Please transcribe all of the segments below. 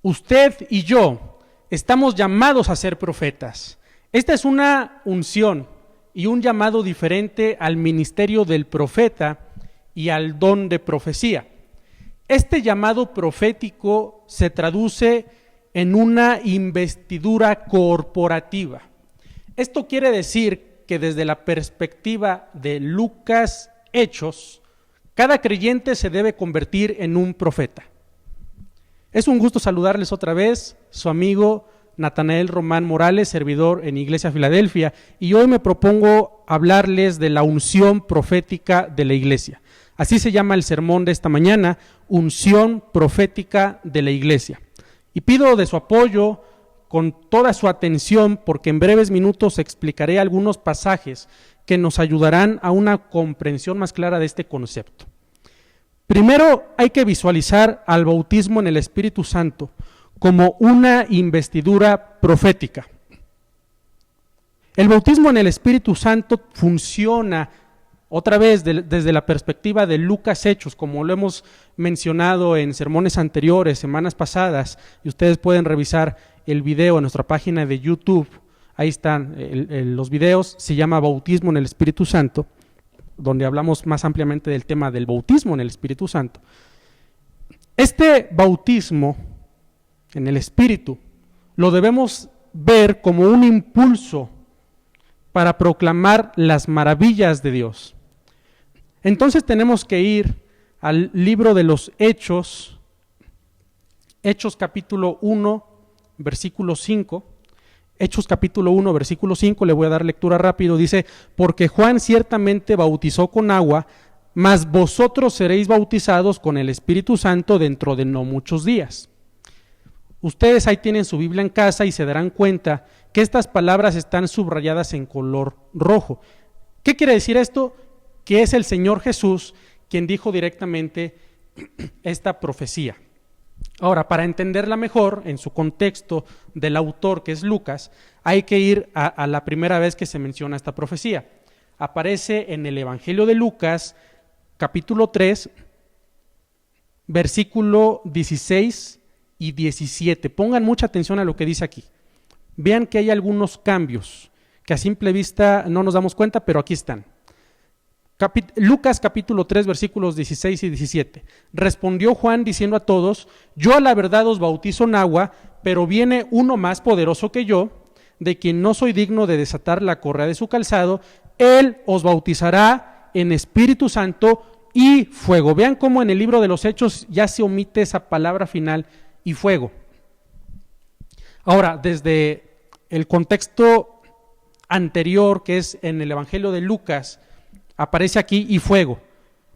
Usted y yo estamos llamados a ser profetas. Esta es una unción y un llamado diferente al ministerio del profeta y al don de profecía. Este llamado profético se traduce en una investidura corporativa. Esto quiere decir que desde la perspectiva de Lucas Hechos, cada creyente se debe convertir en un profeta. Es un gusto saludarles otra vez, su amigo Natanael Román Morales, servidor en Iglesia Filadelfia, y hoy me propongo hablarles de la unción profética de la iglesia. Así se llama el sermón de esta mañana, unción profética de la iglesia. Y pido de su apoyo con toda su atención, porque en breves minutos explicaré algunos pasajes que nos ayudarán a una comprensión más clara de este concepto. Primero hay que visualizar al bautismo en el Espíritu Santo como una investidura profética. El bautismo en el Espíritu Santo funciona otra vez desde la perspectiva de Lucas Hechos, como lo hemos mencionado en sermones anteriores, semanas pasadas, y ustedes pueden revisar el video en nuestra página de YouTube. Ahí están los videos, se llama Bautismo en el Espíritu Santo, donde hablamos más ampliamente del tema del bautismo en el Espíritu Santo. Este bautismo en el Espíritu lo debemos ver como un impulso para proclamar las maravillas de Dios. Entonces tenemos que ir al libro de los Hechos, Hechos capítulo 1, versículo 5. Hechos capítulo 1, versículo 5, le voy a dar lectura rápido, dice: porque Juan ciertamente bautizó con agua, mas vosotros seréis bautizados con el Espíritu Santo dentro de no muchos días. Ustedes ahí tienen su Biblia en casa y se darán cuenta que estas palabras están subrayadas en color rojo. ¿Qué quiere decir esto? Que es el Señor Jesús quien dijo directamente esta profecía. Ahora, para entenderla mejor, en su contexto del autor, que es Lucas, hay que ir a la primera vez que se menciona esta profecía. Aparece en el Evangelio de Lucas, capítulo 3, versículo 16 y 17. Pongan mucha atención a lo que dice aquí. Vean que hay algunos cambios que a simple vista no nos damos cuenta, pero aquí están. Lucas capítulo 3 versículos 16 y 17. Respondió Juan diciendo a todos: yo a la verdad os bautizo en agua, pero viene uno más poderoso que yo, de quien no soy digno de desatar la correa de su calzado. Él os bautizará en Espíritu Santo y fuego. Vean cómo en el libro de los Hechos ya se omite esa palabra final, y fuego. Ahora, desde el contexto anterior, que es en el Evangelio de Lucas, aparece aquí y fuego.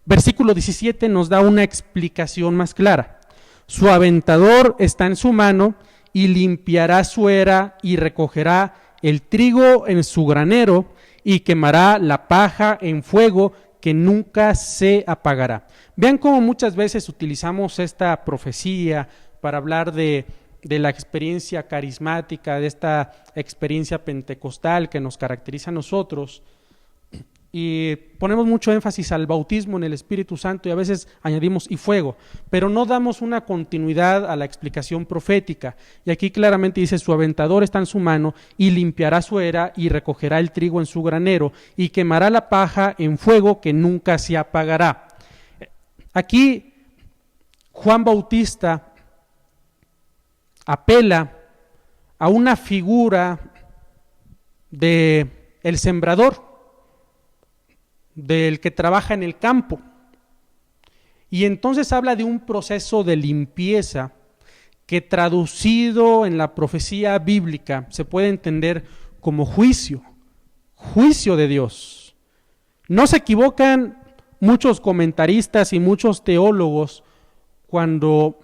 Versículo 17 nos da una explicación más clara. Su aventador está en su mano y limpiará su era y recogerá el trigo en su granero y quemará la paja en fuego que nunca se apagará. Vean cómo muchas veces utilizamos esta profecía para hablar de la experiencia carismática, de esta experiencia pentecostal que nos caracteriza a nosotros, y ponemos mucho énfasis al bautismo en el Espíritu Santo y a veces añadimos y fuego, pero no damos una continuidad a la explicación profética. Y aquí claramente dice: su aventador está en su mano y limpiará su era y recogerá el trigo en su granero y quemará la paja en fuego que nunca se apagará. Aquí Juan Bautista apela a una figura de el sembrador, del que trabaja en el campo, y entonces habla de un proceso de limpieza que, traducido en la profecía bíblica, se puede entender como juicio de Dios. No se equivocan muchos comentaristas y muchos teólogos cuando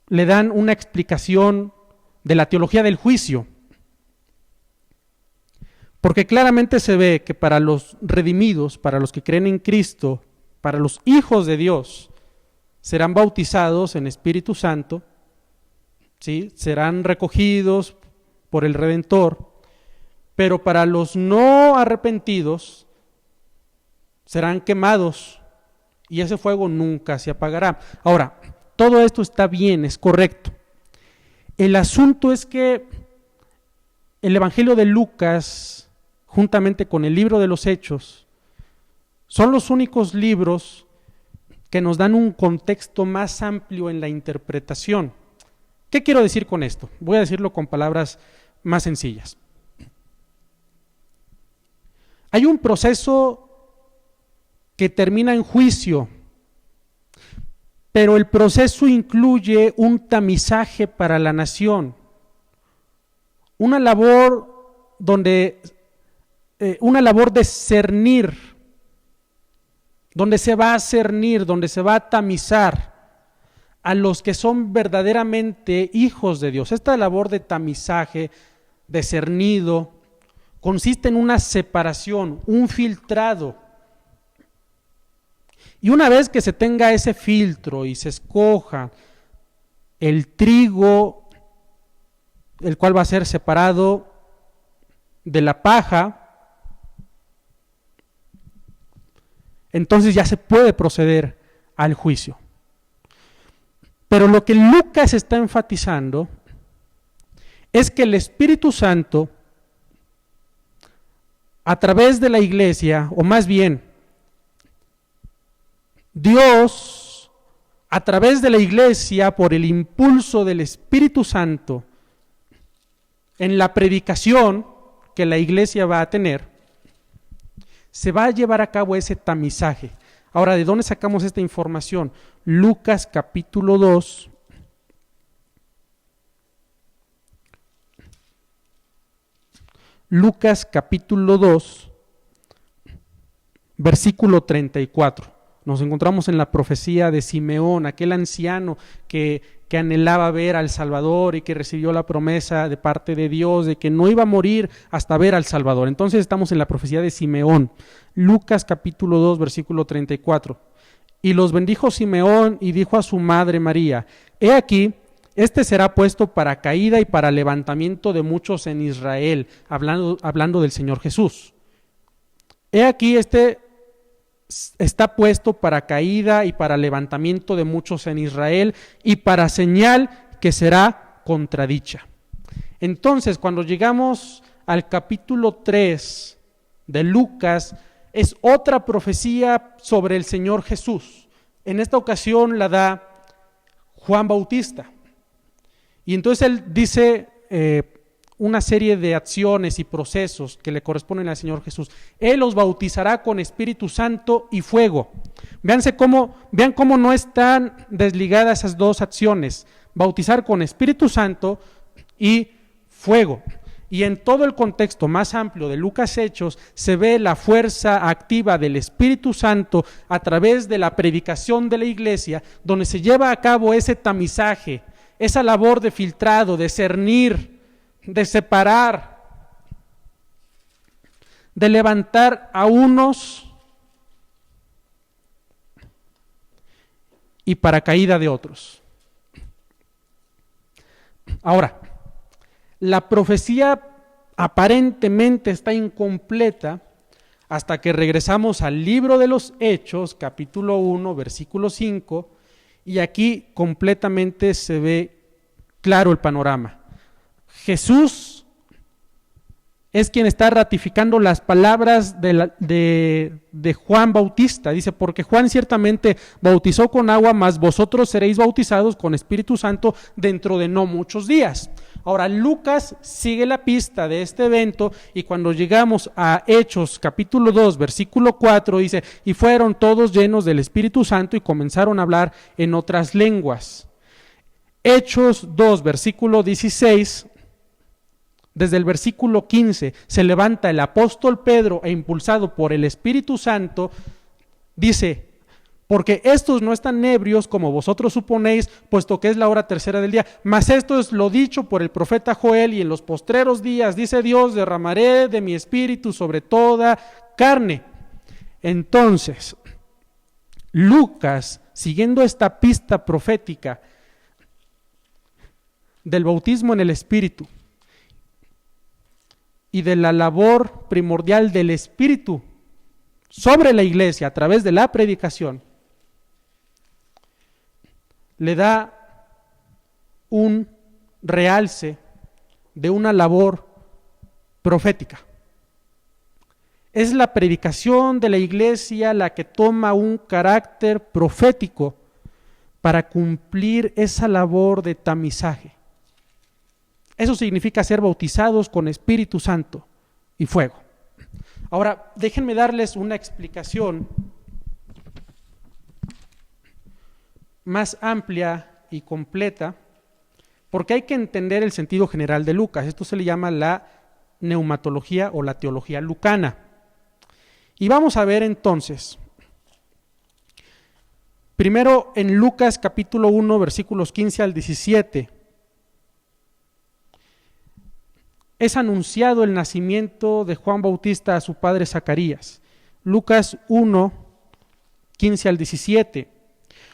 le dan una explicación de la teología del juicio, porque claramente se ve que para los redimidos, para los que creen en Cristo, para los hijos de Dios, serán bautizados en Espíritu Santo, ¿sí? Serán recogidos por el Redentor, pero para los no arrepentidos serán quemados y ese fuego nunca se apagará. Ahora, todo esto está bien, es correcto, El asunto es que el Evangelio de Lucas, juntamente con el libro de los Hechos, son los únicos libros que nos dan un contexto más amplio en la interpretación. ¿Qué quiero decir con esto? Voy a decirlo con palabras más sencillas. Hay un proceso que termina en juicio, pero el proceso incluye un tamizaje para la nación, una labor de cernir, donde se va a cernir, donde se va a tamizar a los que son verdaderamente hijos de Dios. Esta labor de tamizaje, de cernido, consiste en una separación, un filtrado. Y una vez que se tenga ese filtro y se escoja el trigo, el cual va a ser separado de la paja, entonces ya se puede proceder al juicio. Pero lo que Lucas está enfatizando es que el Espíritu Santo, a través de la iglesia, o más bien, Dios, a través de la iglesia, por el impulso del Espíritu Santo, en la predicación que la iglesia va a tener, se va a llevar a cabo ese tamizaje. Ahora, ¿de dónde sacamos esta información? Lucas capítulo 2, Lucas capítulo 2, versículo 34. Nos encontramos en la profecía de Simeón, aquel anciano que anhelaba ver al Salvador y que recibió la promesa de parte de Dios de que no iba a morir hasta ver al Salvador. Entonces estamos en la profecía de Simeón, Lucas capítulo 2, versículo 34. Y los bendijo Simeón y dijo a su madre María: he aquí, este será puesto para caída y para levantamiento de muchos en Israel, hablando del Señor Jesús. He aquí, este está puesto para caída y para levantamiento de muchos en Israel y para señal que será contradicha. Entonces, cuando llegamos al capítulo 3 de Lucas, es otra profecía sobre el Señor Jesús. En esta ocasión la da Juan Bautista. Y entonces él dice una serie de acciones y procesos que le corresponden al Señor Jesús. Él los bautizará con Espíritu Santo y fuego. Vean cómo no están desligadas esas dos acciones: bautizar con Espíritu Santo y fuego. Y en todo el contexto más amplio de Lucas Hechos se ve la fuerza activa del Espíritu Santo a través de la predicación de la iglesia, donde se lleva a cabo ese tamizaje, esa labor de filtrado, de cernir, de separar, de levantar a unos y para caída de otros. Ahora, la profecía aparentemente está incompleta hasta que regresamos al libro de los Hechos, capítulo 1, versículo 5, y aquí completamente se ve claro el panorama. Jesús es quien está ratificando las palabras de Juan Bautista. Dice: porque Juan ciertamente bautizó con agua, mas vosotros seréis bautizados con Espíritu Santo dentro de no muchos días. Ahora, Lucas sigue la pista de este evento, y cuando llegamos a Hechos capítulo 2, versículo 4, dice: y fueron todos llenos del Espíritu Santo y comenzaron a hablar en otras lenguas. Hechos 2, versículo 16, desde el versículo 15, se levanta el apóstol Pedro e impulsado por el Espíritu Santo, dice: porque estos no están ebrios como vosotros suponéis, puesto que es la hora tercera del día, mas esto es lo dicho por el profeta Joel: y en los postreros días, dice Dios, derramaré de mi espíritu sobre toda carne. Entonces, Lucas, siguiendo esta pista profética del bautismo en el Espíritu y de la labor primordial del Espíritu sobre la iglesia a través de la predicación, le da un realce de una labor profética. Es la predicación de la iglesia la que toma un carácter profético para cumplir esa labor de tamizaje. Eso significa ser bautizados con Espíritu Santo y fuego. Ahora, déjenme darles una explicación más amplia y completa, porque hay que entender el sentido general de Lucas. Esto se le llama la neumatología o la teología lucana. Y vamos a ver entonces, primero en Lucas capítulo 1, versículos 15 al 17, es anunciado el nacimiento de Juan Bautista a su padre Zacarías. Lucas 1, 15 al 17.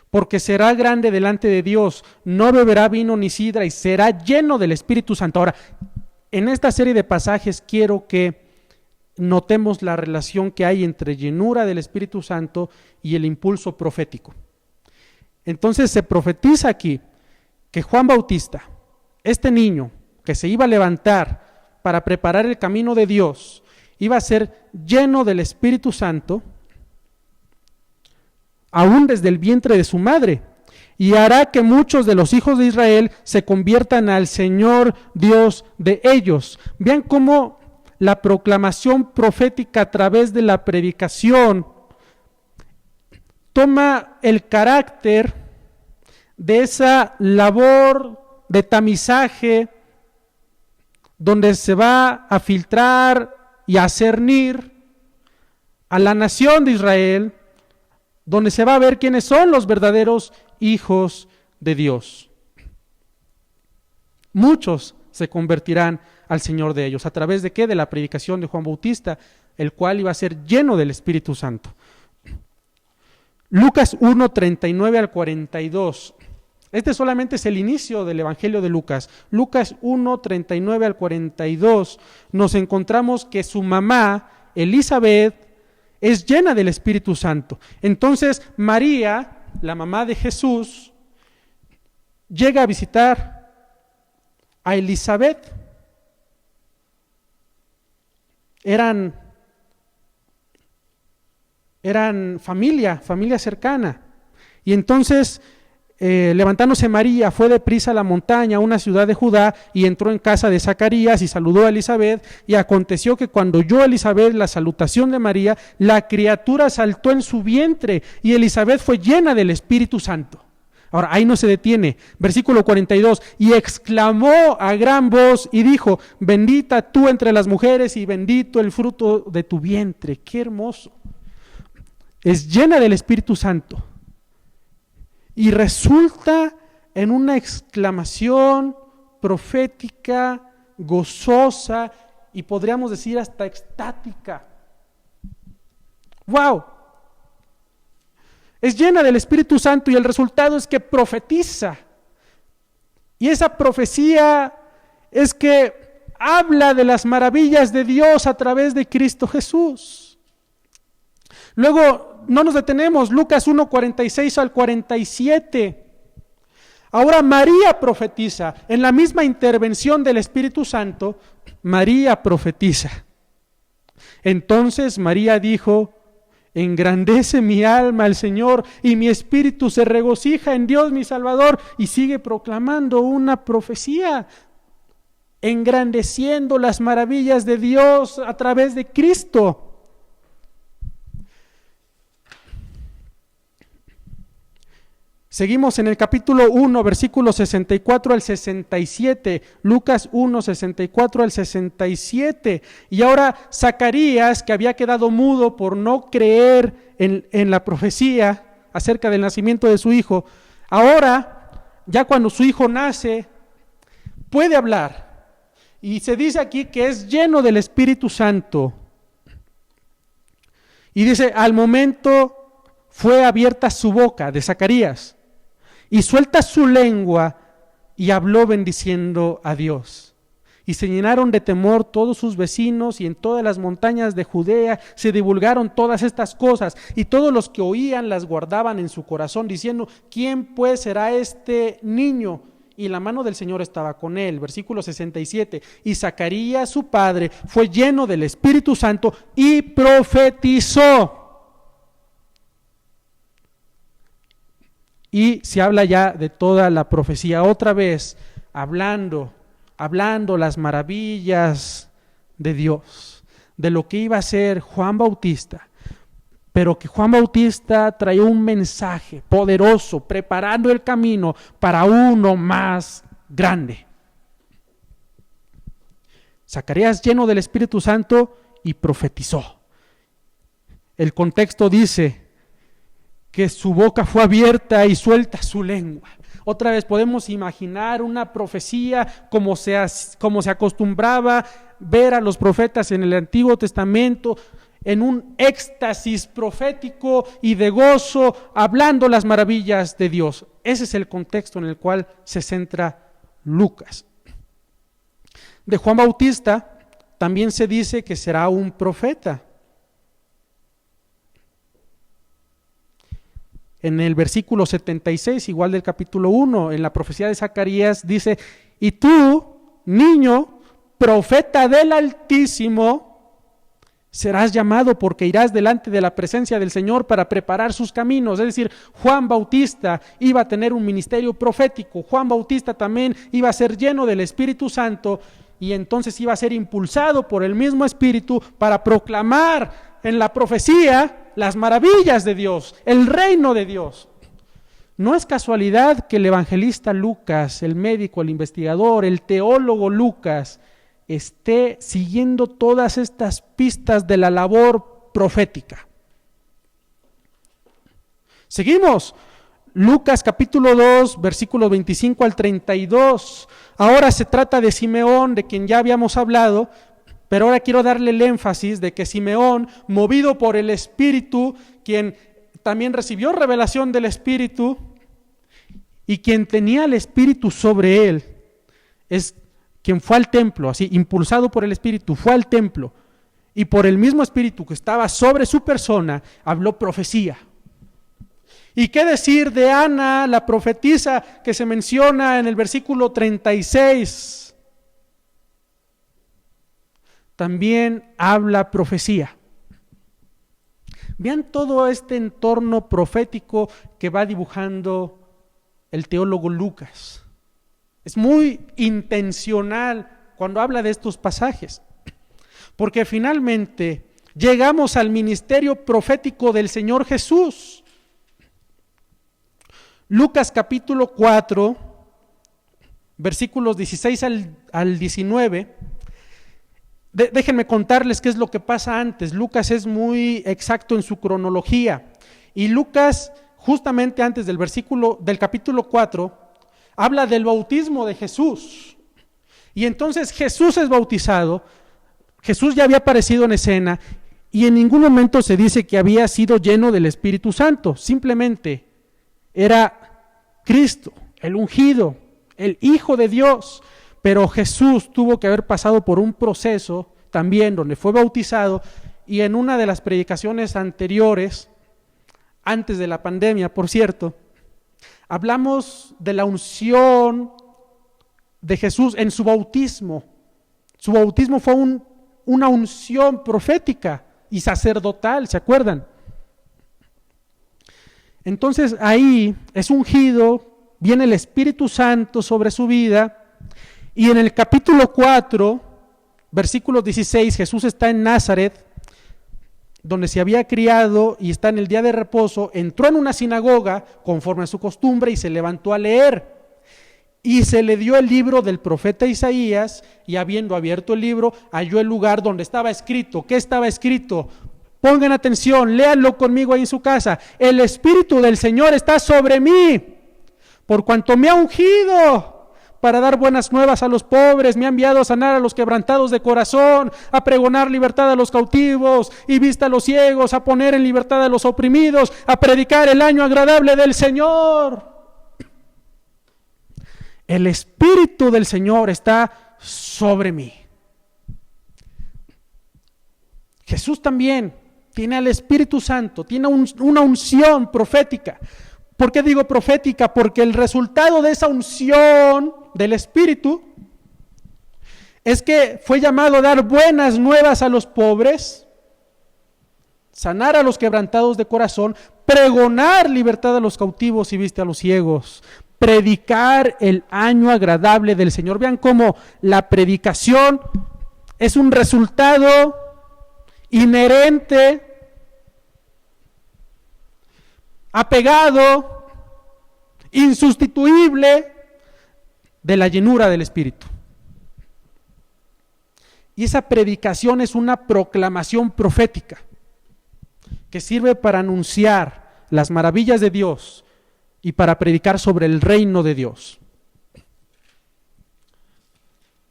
Porque será grande delante de Dios, no beberá vino ni sidra y será lleno del Espíritu Santo. Ahora, en esta serie de pasajes quiero que notemos la relación que hay entre llenura del Espíritu Santo y el impulso profético. Entonces se profetiza aquí que Juan Bautista, este niño que se iba a levantar para preparar el camino de Dios, iba a ser lleno del Espíritu Santo, aún desde el vientre de su madre, y hará que muchos de los hijos de Israel se conviertan al Señor Dios de ellos. Vean cómo la proclamación profética a través de la predicación toma el carácter de esa labor de tamizaje donde se va a filtrar y a cernir a la nación de Israel, donde se va a ver quiénes son los verdaderos hijos de Dios. Muchos se convertirán al Señor de ellos. ¿A través de qué? De la predicación de Juan Bautista, el cual iba a ser lleno del Espíritu Santo. Lucas 1, 39 al 42. Este solamente es el inicio del Evangelio de Lucas. Lucas 1, 39 al 42, nos encontramos que su mamá, Elizabeth, es llena del Espíritu Santo. Entonces María, la mamá de Jesús, llega a visitar a Elizabeth. Eran familia cercana. Y entonces, levantándose María, fue deprisa a la montaña, a una ciudad de Judá, y entró en casa de Zacarías y saludó a Elizabeth. Y aconteció que cuando oyó Elizabeth la salutación de María, la criatura saltó en su vientre, y Elizabeth fue llena del Espíritu Santo. Ahora, ahí no se detiene. Versículo 42, y exclamó a gran voz y dijo: bendita tú entre las mujeres y bendito el fruto de tu vientre. ¡Qué hermoso! Es llena del Espíritu Santo. Y resulta en una exclamación profética, gozosa y podríamos decir hasta extática. ¡Wow! Es llena del Espíritu Santo y el resultado es que profetiza. Y esa profecía es que habla de las maravillas de Dios a través de Cristo Jesús. Luego no nos detenemos, Lucas 1, 46 al 47. Ahora María profetiza, en la misma intervención del Espíritu Santo, María profetiza. Entonces María dijo: engrandece mi alma al Señor y mi espíritu se regocija en Dios mi Salvador. Y sigue proclamando una profecía, engrandeciendo las maravillas de Dios a través de Cristo. Seguimos en el capítulo 1, versículos 64 al 67, Lucas 1, 64 al 67. Y ahora Zacarías, que había quedado mudo por no creer en la profecía acerca del nacimiento de su hijo, ahora, ya cuando su hijo nace, puede hablar. Y se dice aquí que es lleno del Espíritu Santo. Y dice: al momento fue abierta su boca de Zacarías, y suelta su lengua, y habló bendiciendo a Dios. Y se llenaron de temor todos sus vecinos, y en todas las montañas de Judea se divulgaron todas estas cosas, y todos los que oían las guardaban en su corazón, diciendo: ¿quién pues será este niño? y la mano del Señor estaba con él. Versículo 67, y Zacarías su padre fue lleno del Espíritu Santo y profetizó. Y se habla ya de toda la profecía, otra vez hablando las maravillas de Dios, de lo que iba a ser Juan Bautista, pero que Juan Bautista traía un mensaje poderoso, preparando el camino para uno más grande. Zacarías lleno del Espíritu Santo y profetizó. El contexto dice que su boca fue abierta y suelta su lengua. Otra vez podemos imaginar una profecía como se acostumbraba ver a los profetas en el Antiguo Testamento, en un éxtasis profético y de gozo, hablando las maravillas de Dios. Ese es el contexto en el cual se centra Lucas. De Juan Bautista también se dice que será un profeta. En el versículo 76, igual del capítulo 1, en la profecía de Zacarías, dice: y tú, niño, profeta del Altísimo, serás llamado porque irás delante de la presencia del Señor para preparar sus caminos. Es decir, Juan Bautista iba a tener un ministerio profético. Juan Bautista también iba a ser lleno del Espíritu Santo y entonces iba a ser impulsado por el mismo Espíritu para proclamar en la profecía las maravillas de Dios, el reino de Dios. No es casualidad que el evangelista Lucas, el médico, el investigador, el teólogo Lucas, esté siguiendo todas estas pistas de la labor profética. Seguimos. Lucas capítulo 2, versículos 25 al 32. Ahora se trata de Simeón, de quien ya habíamos hablado, pero ahora quiero darle el énfasis de que Simeón, movido por el Espíritu, quien también recibió revelación del Espíritu y quien tenía el Espíritu sobre él, es quien fue al templo, así, impulsado por el Espíritu, fue al templo y por el mismo Espíritu que estaba sobre su persona, habló profecía. ¿Y qué decir de Ana, la profetisa que se menciona en el versículo 36? También habla profecía. Vean todo este entorno profético que va dibujando el teólogo Lucas. Es muy intencional cuando habla de estos pasajes, porque finalmente llegamos al ministerio profético del Señor Jesús. Lucas capítulo 4, versículos 16 al 19. Déjenme contarles qué es lo que pasa antes. Lucas es muy exacto en su cronología. Y Lucas, justamente antes del capítulo 4, habla del bautismo de Jesús. Y entonces Jesús es bautizado. Jesús ya había aparecido en escena y en ningún momento se dice que había sido lleno del Espíritu Santo. Simplemente era Cristo, el ungido, el Hijo de Dios. Pero Jesús tuvo que haber pasado por un proceso también donde fue bautizado, y en una de las predicaciones anteriores, antes de la pandemia, por cierto, hablamos de la unción de Jesús en su bautismo. Su bautismo fue una unción profética y sacerdotal, ¿se acuerdan? Entonces ahí es ungido, viene el Espíritu Santo sobre su vida. Y en el capítulo 4, versículo 16, Jesús está en Nazaret, donde se había criado, y está en el día de reposo. Entró en una sinagoga conforme a su costumbre y se levantó a leer. Y se le dio el libro del profeta Isaías, y habiendo abierto el libro, halló el lugar donde estaba escrito. ¿Qué estaba escrito? Pongan atención, léanlo conmigo ahí en su casa. El Espíritu del Señor está sobre mí, por cuanto me ha ungido para dar buenas nuevas a los pobres, me ha enviado a sanar a los quebrantados de corazón, a pregonar libertad a los cautivos y vista a los ciegos, a poner en libertad a los oprimidos, a predicar el año agradable del Señor. El Espíritu del Señor está sobre mí. Jesús también tiene al Espíritu Santo, tiene una unción profética, ¿Por qué digo profética? Porque el resultado de esa unción del Espíritu es que fue llamado a dar buenas nuevas a los pobres, sanar a los quebrantados de corazón, pregonar libertad a los cautivos y vista a los ciegos, predicar el año agradable del Señor. Vean cómo la predicación es un resultado inherente, apegado, insustituible de la llenura del Espíritu. Y esa predicación es una proclamación profética que sirve para anunciar las maravillas de Dios y para predicar sobre el reino de Dios.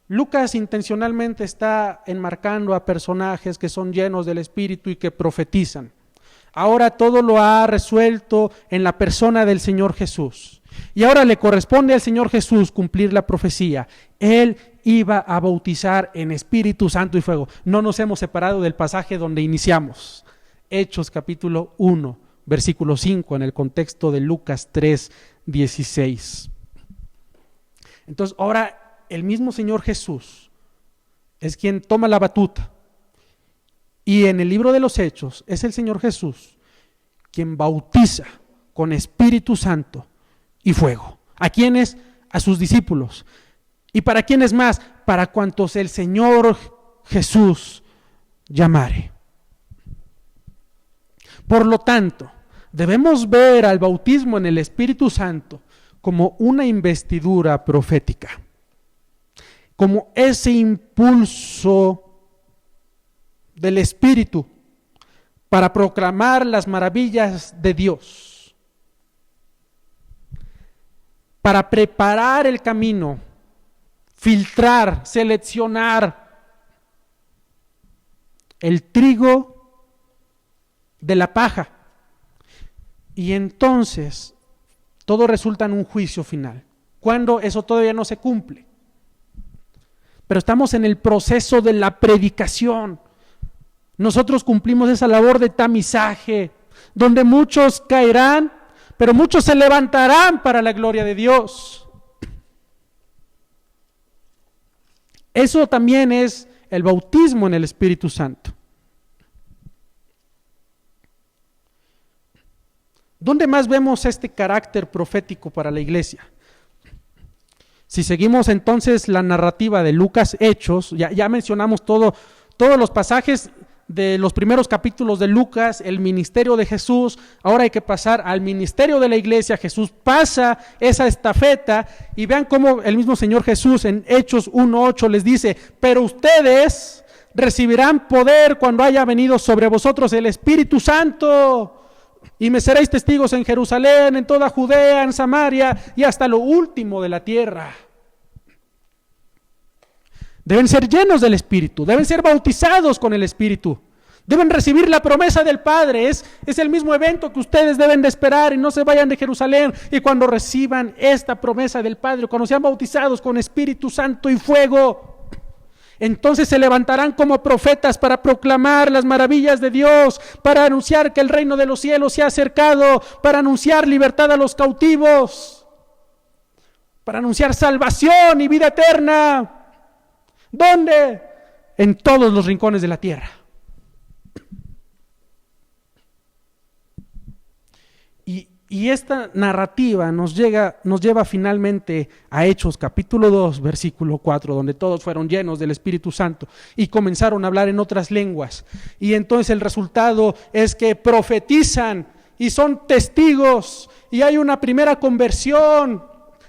Lucas intencionalmente está enmarcando a personajes que son llenos del Espíritu y que profetizan. Ahora todo lo ha resuelto en la persona del Señor Jesús. Y ahora le corresponde al Señor Jesús cumplir la profecía. Él iba a bautizar en Espíritu Santo y fuego. No nos hemos separado del pasaje donde iniciamos. Hechos capítulo 1, versículo 5, en el contexto de Lucas 3, 16. Entonces ahora el mismo Señor Jesús es quien toma la batuta. Y en el libro de los Hechos es el Señor Jesús quien bautiza con Espíritu Santo y fuego. ¿A quiénes? A sus discípulos. ¿Y para quiénes más? Para cuantos el Señor Jesús llamare. Por lo tanto, debemos ver al bautismo en el Espíritu Santo como una investidura profética, como ese impulso del Espíritu para proclamar las maravillas de Dios, para preparar el camino, filtrar, seleccionar el trigo de la paja. Y entonces todo resulta en un juicio final, cuando eso todavía no se cumple. Pero estamos en el proceso de la predicación. Nosotros cumplimos esa labor de tamizaje, donde muchos caerán, pero muchos se levantarán para la gloria de Dios. Eso también es el bautismo en el Espíritu Santo. ¿Dónde más vemos este carácter profético para la iglesia? Si seguimos entonces la narrativa de Lucas Hechos, ya mencionamos todos los pasajes de los primeros capítulos de Lucas, el ministerio de Jesús. Ahora hay que pasar al ministerio de la iglesia. Jesús pasa esa estafeta y vean cómo el mismo Señor Jesús en Hechos 1:8 les dice: pero ustedes recibirán poder cuando haya venido sobre vosotros el Espíritu Santo, y me seréis testigos en Jerusalén, en toda Judea, en Samaria y hasta lo último de la tierra. Deben ser llenos del Espíritu, deben ser bautizados con el Espíritu, deben recibir la promesa del Padre. Es el mismo evento que ustedes deben de esperar, y no se vayan de Jerusalén. Y cuando reciban esta promesa del Padre, cuando sean bautizados con Espíritu Santo y fuego, entonces se levantarán como profetas para proclamar las maravillas de Dios, para anunciar que el reino de los cielos se ha acercado, para anunciar libertad a los cautivos, para anunciar salvación y vida eterna. ¿Dónde? En todos los rincones de la tierra. Y esta narrativa nos lleva finalmente a Hechos capítulo 2, versículo 4, donde todos fueron llenos del Espíritu Santo y comenzaron a hablar en otras lenguas. Y entonces el resultado es que profetizan y son testigos, y hay una primera conversión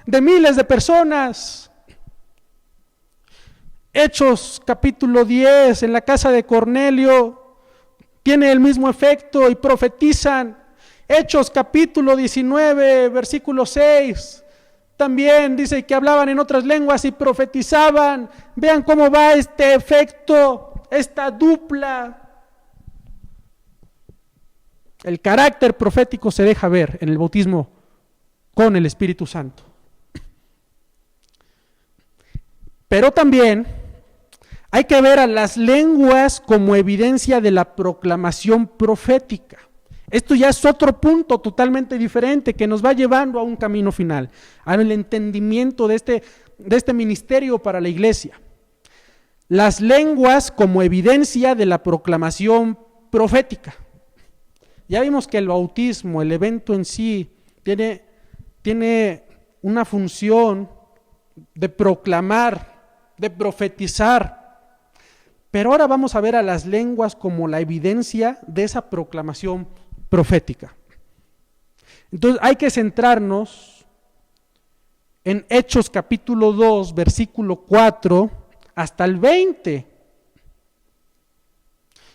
de miles de personas. Hechos capítulo 10, en la casa de Cornelio, tiene el mismo efecto y profetizan. Hechos capítulo 19, versículo 6, también dice que hablaban en otras lenguas y profetizaban. Vean cómo va este efecto, esta dupla. El carácter profético se deja ver en el bautismo con el Espíritu Santo. Pero también hay que ver a las lenguas como evidencia de la proclamación profética. Esto ya es otro punto totalmente diferente que nos va llevando a un camino final, al entendimiento de este ministerio para la iglesia. Las lenguas como evidencia de la proclamación profética. Ya vimos que el bautismo, el evento en sí, tiene una función de proclamar, de profetizar. Pero ahora vamos a ver a las lenguas como la evidencia de esa proclamación profética. Entonces hay que centrarnos en Hechos capítulo 2, versículo 4 hasta el 20,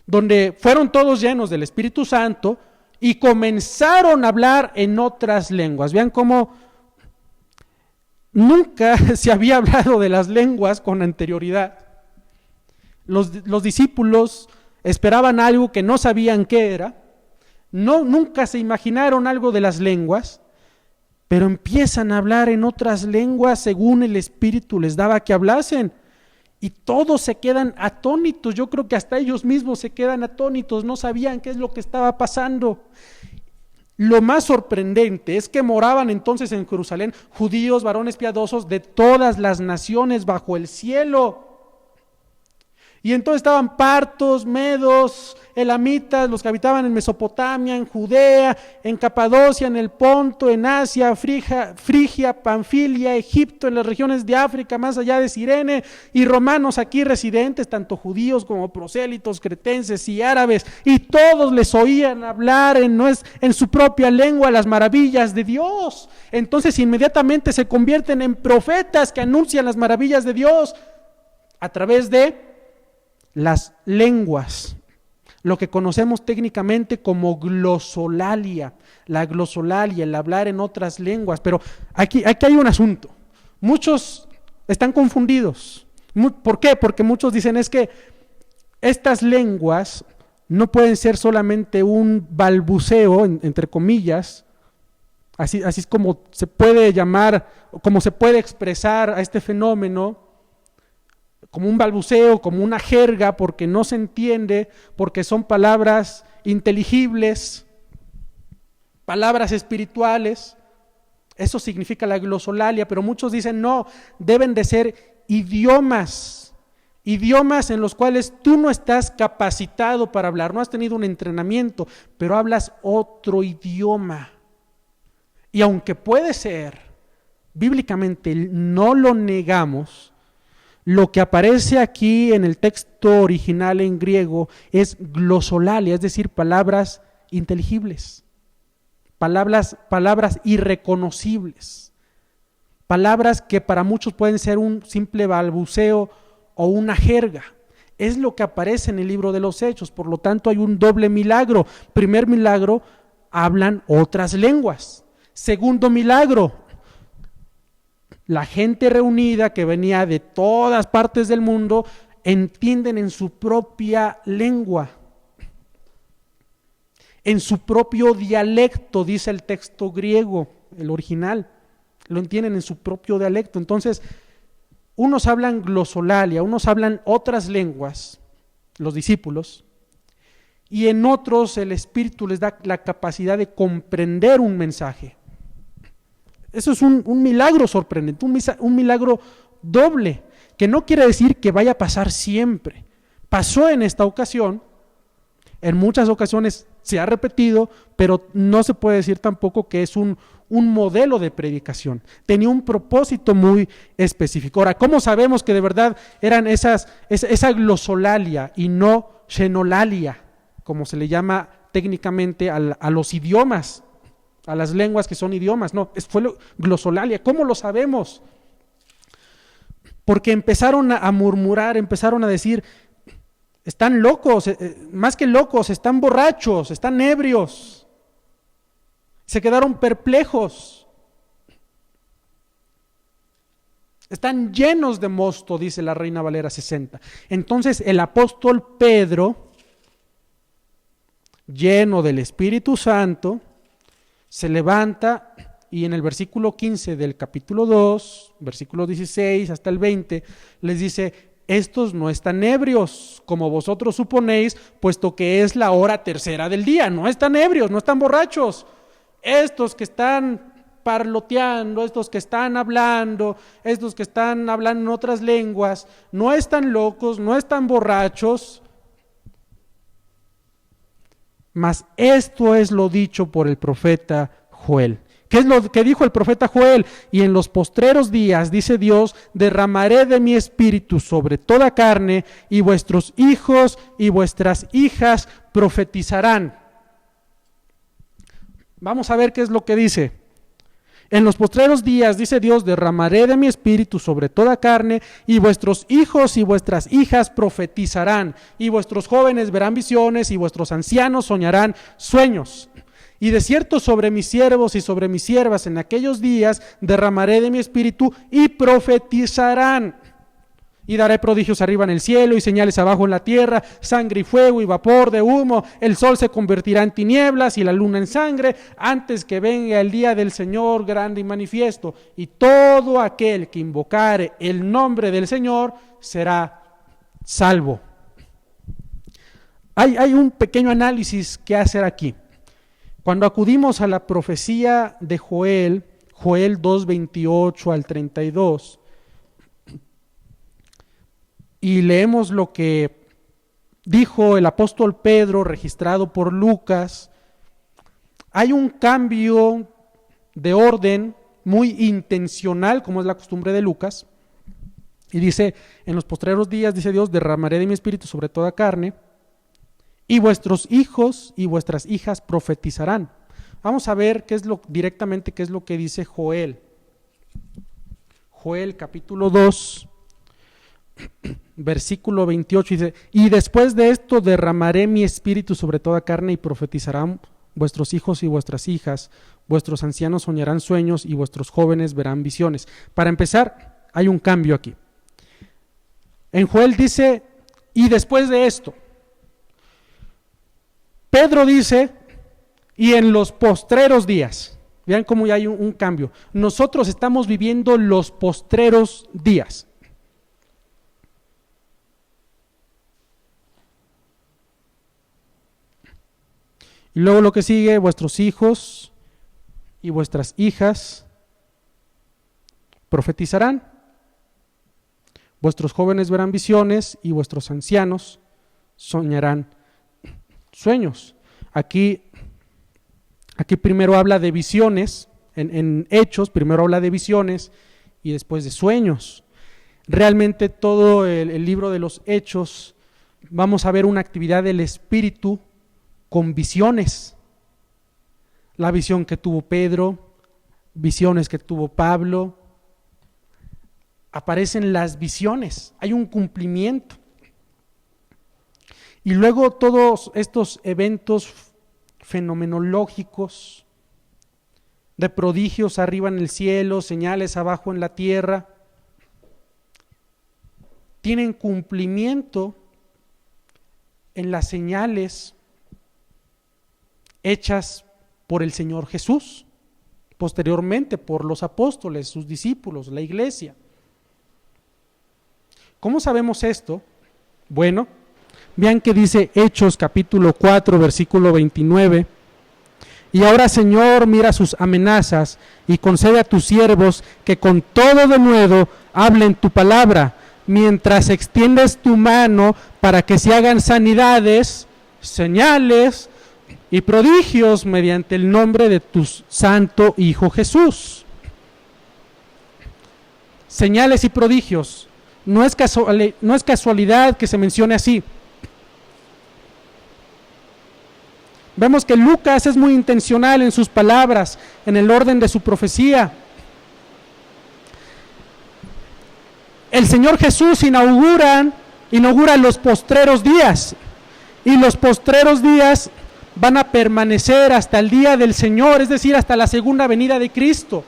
donde fueron todos llenos del Espíritu Santo y comenzaron a hablar en otras lenguas. Vean cómo nunca se había hablado de las lenguas con anterioridad. Los discípulos esperaban algo que no sabían qué era, nunca se imaginaron algo de las lenguas, pero empiezan a hablar en otras lenguas según el Espíritu les daba que hablasen, y todos se quedan atónitos. Yo creo que hasta ellos mismos se quedan atónitos, no sabían qué es lo que estaba pasando. Lo más sorprendente es que moraban entonces en Jerusalén judíos, varones piadosos de todas las naciones bajo el cielo. Y entonces estaban partos, medos, elamitas, los que habitaban en Mesopotamia, en Judea, en Capadocia, en el Ponto, en Asia, Frigia, Panfilia, Egipto, en las regiones de África, más allá de Cirene, y romanos aquí residentes, tanto judíos como prosélitos, cretenses y árabes, y todos les oían hablar en su propia lengua las maravillas de Dios. Entonces inmediatamente se convierten en profetas que anuncian las maravillas de Dios a través de las lenguas, lo que conocemos técnicamente como glosolalia, la glosolalia, el hablar en otras lenguas. Pero aquí hay un asunto, muchos están confundidos. ¿Por qué? Porque muchos dicen es que estas lenguas no pueden ser solamente un balbuceo, entre comillas, así es como se puede llamar, como se puede expresar a este fenómeno, como un balbuceo, como una jerga, porque no se entiende, porque son palabras inteligibles, palabras espirituales. Eso significa la glosolalia, pero muchos dicen no, deben de ser idiomas en los cuales tú no estás capacitado para hablar, no has tenido un entrenamiento, pero hablas otro idioma. Y aunque puede ser, bíblicamente no lo negamos, lo que aparece aquí en el texto original en griego es glosolalia, es decir, palabras inteligibles, palabras irreconocibles, palabras que para muchos pueden ser un simple balbuceo o una jerga. Es lo que aparece en el libro de los Hechos. Por lo tanto hay un doble milagro. Primer milagro, hablan otras lenguas. Segundo milagro, la gente reunida que venía de todas partes del mundo entienden en su propia lengua, en su propio dialecto, dice el texto griego, el original, lo entienden en su propio dialecto. Entonces, unos hablan glosolalia, unos hablan otras lenguas, los discípulos, y en otros el Espíritu les da la capacidad de comprender un mensaje. Eso es un milagro sorprendente, un milagro doble, que no quiere decir que vaya a pasar siempre. Pasó en esta ocasión, en muchas ocasiones se ha repetido, pero no se puede decir tampoco que es un modelo de predicación. Tenía un propósito muy específico. Ahora, ¿cómo sabemos que de verdad eran esa glosolalia y no xenolalia, como se le llama técnicamente a los idiomas? A las lenguas que son idiomas, no, fue glosolalia. ¿Cómo lo sabemos? Porque empezaron a murmurar, empezaron a decir, están locos, más que locos, están borrachos, están ebrios. Se quedaron perplejos. Están llenos de mosto, dice la Reina Valera 60. Entonces el apóstol Pedro, lleno del Espíritu Santo, se levanta y en el versículo 15 del capítulo 2, versículo 16 hasta el 20, les dice, estos no están ebrios, como vosotros suponéis, puesto que es la hora tercera del día. No están ebrios, no están borrachos. Estos que están parloteando, estos que están hablando, estos que están hablando en otras lenguas, no están locos, no están borrachos. Mas esto es lo dicho por el profeta Joel. ¿Qué es lo que dijo el profeta Joel? Y en los postreros días, dice Dios, derramaré de mi espíritu sobre toda carne, y vuestros hijos y vuestras hijas profetizarán. Vamos a ver qué es lo que dice. En los postreros días, dice Dios, derramaré de mi espíritu sobre toda carne, y vuestros hijos y vuestras hijas profetizarán, y vuestros jóvenes verán visiones, y vuestros ancianos soñarán sueños. Y de cierto sobre mis siervos y sobre mis siervas en aquellos días derramaré de mi espíritu y profetizarán. Y daré prodigios arriba en el cielo y señales abajo en la tierra, sangre y fuego y vapor de humo. El sol se convertirá en tinieblas y la luna en sangre, antes que venga el día del Señor grande y manifiesto. Y todo aquel que invocare el nombre del Señor será salvo. Hay un pequeño análisis que hacer aquí. Cuando acudimos a la profecía de Joel 2:28 al 32, y leemos lo que dijo el apóstol Pedro, registrado por Lucas, hay un cambio de orden muy intencional, como es la costumbre de Lucas, y dice, en los postreros días, dice Dios, derramaré de mi espíritu sobre toda carne, y vuestros hijos y vuestras hijas profetizarán. Vamos a ver directamente qué es lo que dice Joel. Joel capítulo 2, versículo 28, dice, y después de esto derramaré mi espíritu sobre toda carne y profetizarán vuestros hijos y vuestras hijas, vuestros ancianos soñarán sueños y vuestros jóvenes verán visiones. Para empezar, hay un cambio aquí. En Joel dice, y después de esto. Pedro dice, y en los postreros días. Vean cómo ya hay un cambio. Nosotros estamos viviendo los postreros días. Y luego lo que sigue, vuestros hijos y vuestras hijas profetizarán. Vuestros jóvenes verán visiones y vuestros ancianos soñarán sueños. Aquí primero habla de visiones, en Hechos primero habla de visiones y después de sueños. Realmente todo el libro de los Hechos vamos a ver una actividad del Espíritu con visiones. La visión que tuvo Pedro, visiones que tuvo Pablo, aparecen las visiones, hay un cumplimiento. Y luego todos estos eventos fenomenológicos, de prodigios arriba en el cielo, señales abajo en la tierra, tienen cumplimiento en las señales hechas por el Señor Jesús, posteriormente por los apóstoles, sus discípulos, la iglesia. ¿Cómo sabemos esto? Bueno, vean que dice Hechos capítulo 4 versículo 29, y ahora Señor mira sus amenazas y concede a tus siervos que con todo denuedo hablen tu palabra, mientras extiendes tu mano para que se hagan sanidades, señales y prodigios mediante el nombre de tu santo Hijo Jesús. Señales y prodigios, no es casualidad que se mencione así. Vemos que Lucas es muy intencional en sus palabras, en el orden de su profecía. El Señor Jesús inaugura los postreros días, y los postreros días van a permanecer hasta el día del Señor, es decir, hasta la segunda venida de Cristo.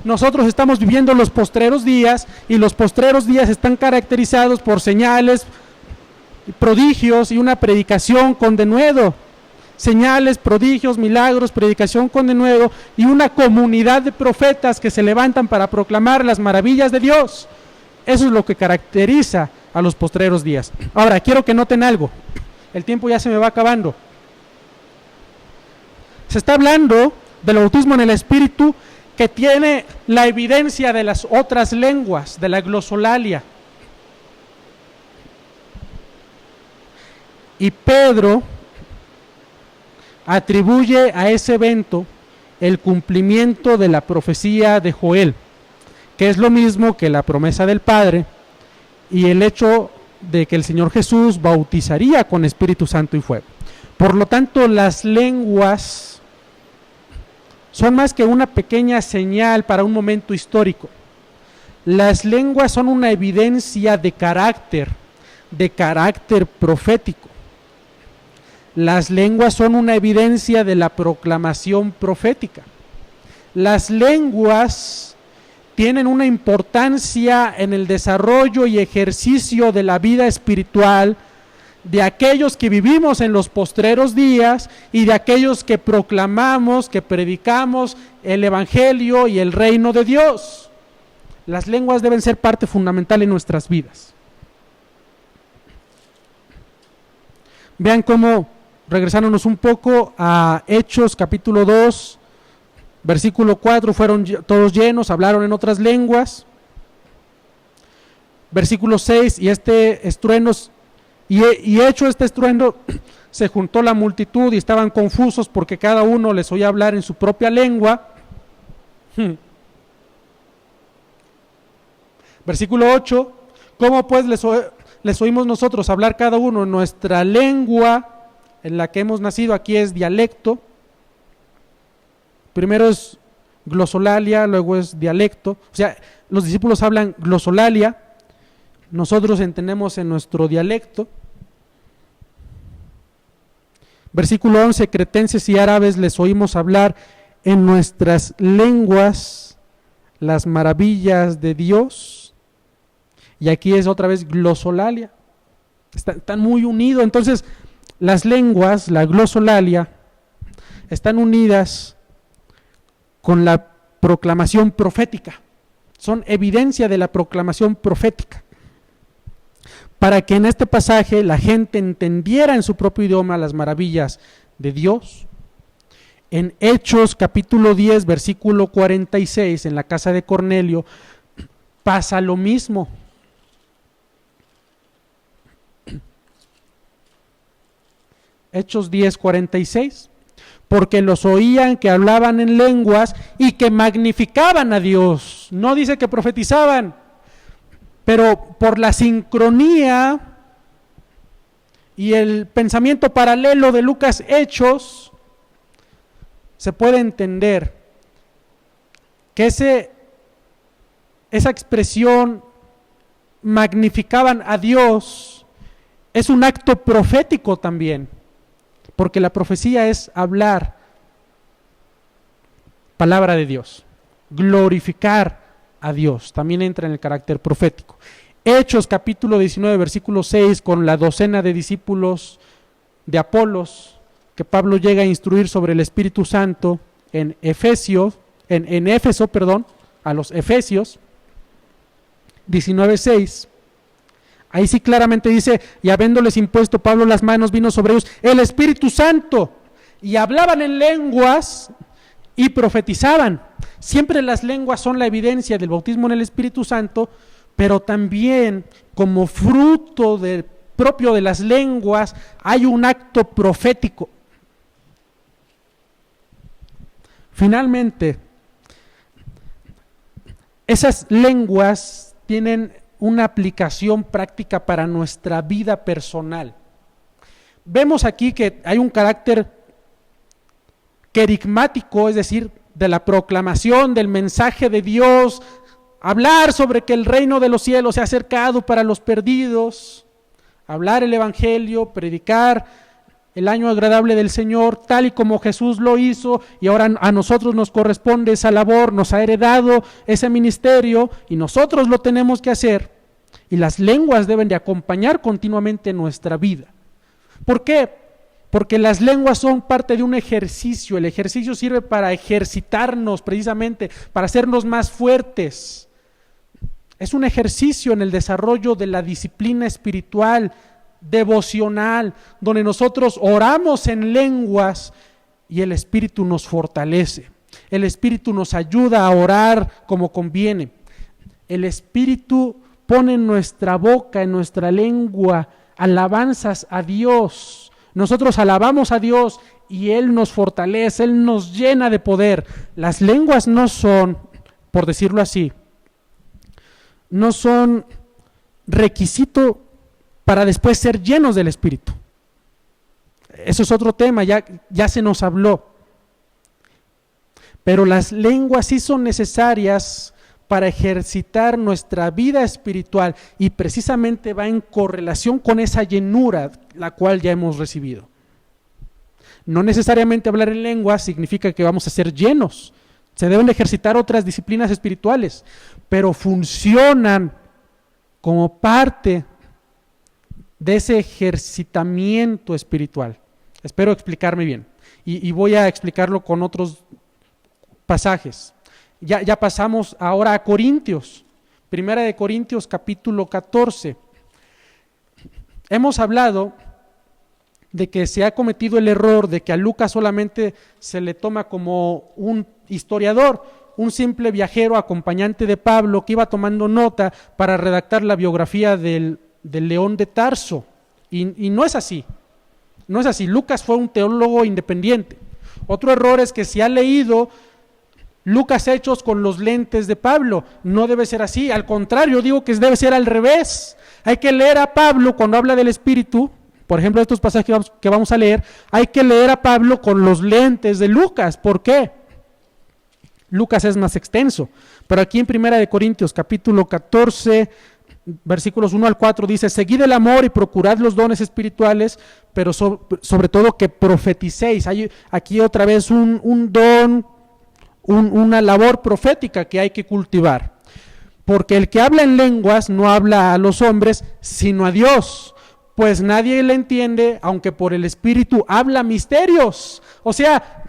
Nosotros estamos viviendo los postreros días, y los postreros días están caracterizados por señales, prodigios y una predicación con denuedo. Señales, prodigios, milagros, predicación con denuedo y una comunidad de profetas que se levantan para proclamar las maravillas de Dios. Eso es lo que caracteriza a los postreros días. Ahora, quiero que noten algo. El tiempo ya se me va acabando. Se está hablando del bautismo en el Espíritu, que tiene la evidencia de las otras lenguas, de la glosolalia. Y Pedro atribuye a ese evento el cumplimiento de la profecía de Joel, que es lo mismo que la promesa del Padre y el hecho de que el Señor Jesús bautizaría con Espíritu Santo y fuego. Por lo tanto, las lenguas son más que una pequeña señal para un momento histórico. Las lenguas son una evidencia de carácter profético. Las lenguas son una evidencia de la proclamación profética. Las lenguas tienen una importancia en el desarrollo y ejercicio de la vida espiritual de aquellos que vivimos en los postreros días y de aquellos que proclamamos, que predicamos el Evangelio y el reino de Dios. Las lenguas deben ser parte fundamental en nuestras vidas. Vean cómo, regresándonos un poco a Hechos capítulo 2, versículo 4, fueron todos llenos, hablaron en otras lenguas. Versículo 6, y este estruendo, y hecho este estruendo, se juntó la multitud y estaban confusos porque cada uno les oía hablar en su propia lengua. Versículo 8, ¿cómo pues les oímos nosotros hablar cada uno en nuestra lengua en la que hemos nacido? Aquí es dialecto. Primero es glosolalia, luego es dialecto. O sea, los discípulos hablan glosolalia, nosotros entendemos en nuestro dialecto. Versículo 11, cretenses y árabes les oímos hablar en nuestras lenguas las maravillas de Dios. Y aquí es otra vez glosolalia. Están muy unidos. Entonces, las lenguas, la glosolalia, están unidas con la proclamación profética. Son evidencia de la proclamación profética. Para que en este pasaje la gente entendiera en su propio idioma las maravillas de Dios. En Hechos capítulo 10, versículo 46, en la casa de Cornelio, pasa lo mismo. Hechos 10, 46. Porque los oían que hablaban en lenguas y que magnificaban a Dios. No dice que profetizaban, pero por la sincronía y el pensamiento paralelo de Lucas Hechos, se puede entender que esa expresión magnificaban a Dios es un acto profético también. Porque la profecía es hablar palabra de Dios, glorificar a Dios, también entra en el carácter profético. Hechos capítulo 19, versículo 6, con la docena de discípulos de Apolos, que Pablo llega a instruir sobre el Espíritu Santo en Éfeso, a los Efesios, 19:6. Ahí sí claramente dice, y habiéndoles impuesto Pablo las manos, vino sobre ellos el Espíritu Santo, y hablaban en lenguas y profetizaban. Siempre las lenguas son la evidencia del bautismo en el Espíritu Santo, pero también como fruto propio de las lenguas hay un acto profético. Finalmente, esas lenguas tienen una aplicación práctica para nuestra vida personal. Vemos aquí que hay un carácter querigmático, es decir, de la proclamación del mensaje de Dios, hablar sobre que el reino de los cielos se ha acercado para los perdidos, hablar el Evangelio, predicar el año agradable del Señor, tal y como Jesús lo hizo, y ahora a nosotros nos corresponde esa labor, nos ha heredado ese ministerio, y nosotros lo tenemos que hacer, y las lenguas deben de acompañar continuamente nuestra vida. ¿Por qué? Porque las lenguas son parte de un ejercicio, el ejercicio sirve para ejercitarnos precisamente, para hacernos más fuertes. Es un ejercicio en el desarrollo de la disciplina espiritual, devocional, donde nosotros oramos en lenguas y el Espíritu nos fortalece. El Espíritu nos ayuda a orar como conviene. El Espíritu pone en nuestra boca, en nuestra lengua, alabanzas a Dios. Nosotros alabamos a Dios y Él nos fortalece, Él nos llena de poder. Las lenguas no son, por decirlo así, no son requisito para después ser llenos del Espíritu. Eso es otro tema, ya se nos habló. Pero las lenguas sí son necesarias para ejercitar nuestra vida espiritual y precisamente va en correlación con esa llenura la cual ya hemos recibido. No necesariamente hablar en lenguas significa que vamos a ser llenos. Se deben ejercitar otras disciplinas espirituales, pero funcionan como parte de ese ejercitamiento espiritual. Espero explicarme bien y voy a explicarlo con otros pasajes. Ya pasamos ahora a Corintios, Primera de Corintios capítulo 14. Hemos hablado de que se ha cometido el error de que a Lucas solamente se le toma como un historiador, un simple viajero acompañante de Pablo que iba tomando nota para redactar la biografía del León de Tarso. Y no es así, no es así. Lucas fue un teólogo independiente. Otro error es que se ha leído Lucas Hechos con los lentes de Pablo. No debe ser así, al contrario, digo que debe ser al revés. Hay que leer a Pablo cuando habla del Espíritu, por ejemplo, estos pasajes que vamos a leer, hay que leer a Pablo con los lentes de Lucas. ¿Por qué? Lucas es más extenso, pero aquí en 1 Corintios capítulo 14, versículos 1 al 4 dice: seguid el amor y procurad los dones espirituales, pero sobre todo que profeticéis. Hay aquí otra vez un don, una labor profética que hay que cultivar, porque el que habla en lenguas no habla a los hombres, sino a Dios, pues nadie le entiende, aunque por el Espíritu habla misterios. O sea,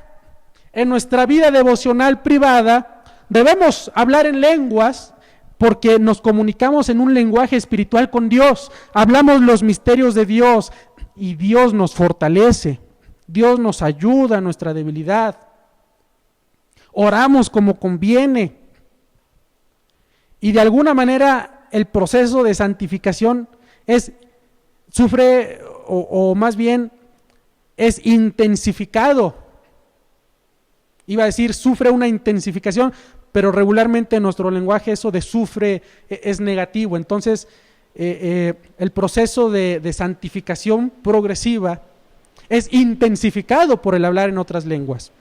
en nuestra vida devocional privada debemos hablar en lenguas porque nos comunicamos en un lenguaje espiritual con Dios, hablamos los misterios de Dios y Dios nos fortalece, Dios nos ayuda en nuestra debilidad. Oramos como conviene y de alguna manera el proceso de santificación sufre o más bien es intensificado. Iba a decir sufre una intensificación, pero regularmente en nuestro lenguaje eso de sufre es negativo. Entonces el proceso de santificación progresiva es intensificado por el hablar en otras lenguas.